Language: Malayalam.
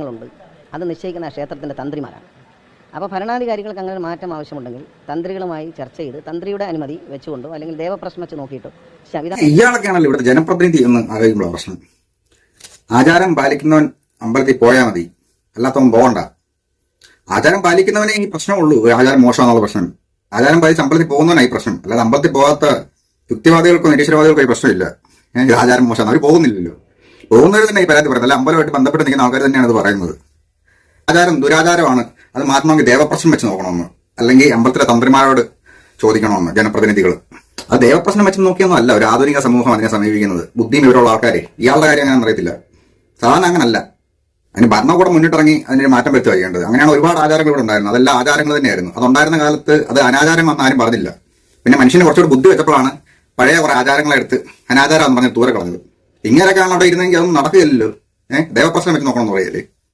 ങ്ങളുണ്ട്. അത് നിശ്ചയിക്കുന്ന ക്ഷേത്രത്തിൻ്റെ തന്ത്രിമാരാണ്. അപ്പോൾ ഭരണാധികാരികൾക്ക് അങ്ങനെ മാറ്റം ആവശ്യമുണ്ടെങ്കിൽ തന്ത്രികളുമായി ചർച്ച ചെയ്ത് തന്ത്രിയുടെ അനുമതി വെച്ചുകൊണ്ടോ അല്ലെങ്കിൽ ദേവപ്രശ്നം വെച്ച് നോക്കിയിട്ടോ ഇയാളൊക്കെയാണല്ലോ ഇവിടെ ജനപ്രതിനിധി എന്ന് ആലോചിക്കുമ്പോൾ പ്രശ്നം. ആചാരം പാലിക്കുന്നവൻ അമ്പലത്തിൽ പോയാൽ മതി, അല്ലാത്തവൻ പോകണ്ട. ആചാരം പാലിക്കുന്നവനെ ഈ പ്രശ്നമുള്ളൂ. ആചാരം മോശമാണെന്നുള്ള പ്രശ്നം. ആചാരം പാലിച്ച് അമ്പലത്തിൽ പോകുന്നവനായി പ്രശ്നം. അല്ലാതെ അമ്പലത്തിൽ പോകാത്ത യുക്തിവാദികൾക്കോ നിരീശ്വരവാദികൾക്കോ ഈ പ്രശ്നമില്ല. ആചാരം മോശമാണ്, അവർ പോകുന്നില്ലല്ലോ. പോകുന്നവർ തന്നെ ഈ പരാതി പറയുന്നത്. അല്ല, അമ്പലമായിട്ട് ബന്ധപ്പെട്ട് നിൽക്കുന്ന ആൾക്കാർ തന്നെയാണ് ഇത് പറയുന്നത്. ആചാരം ദുരാചാരമാണ്, അത് മാറ്റണമെങ്കിൽ ദേവപ്രശ്നം വെച്ച് നോക്കണമെന്ന്, അല്ലെങ്കിൽ അമ്പലത്തിലെ തന്ത്രിമാരോട് ചോദിക്കണമെന്ന് ജനപ്രതിനിധികൾ. അത് ദേവപ്രശ്നം വെച്ച് നോക്കിയൊന്നും അല്ല ഒരു ആധുനിക സമൂഹം അതിനെ സമീപിക്കുന്നത്. ബുദ്ധിയും ഇവരുള്ള ആൾക്കാരെ. ഇയാളുടെ കാര്യം അങ്ങനെ അറിയത്തില്ല. സാധാരണ അങ്ങനല്ല. അതിന് ഭരണകൂടം മുന്നിട്ടിറങ്ങി അതിന് മാറ്റം വരുത്തി വയ്ക്കേണ്ടത്. അങ്ങനെയാണ് ഒരുപാട് ആചാരങ്ങൾ ഇവിടെ ഉണ്ടായിരുന്നത്. അതെല്ലാം ആചാരങ്ങൾ തന്നെയായിരുന്നു. അതുണ്ടായിരുന്ന കാലത്ത് അത് അനാചാരം വന്ന് ആരും പറഞ്ഞില്ല. പിന്നെ മനുഷ്യന് കുറച്ചുകൂടി ബുദ്ധി വെച്ചപ്പോഴാണ് പഴയ കുറെ ആചാരങ്ങളെടുത്ത് അനാചാരം എന്ന് പറഞ്ഞ് ദൂരെ കളഞ്ഞത്. ഇങ്ങനെയൊക്കെയാണ് അവിടെ ഇരുന്നെങ്കിൽ അതൊന്നും നടക്കുകയില്ലല്ലോ. ദേവപ്രശ്നം വെച്ച് നോക്കണം എന്ന് പറയല്ലേ.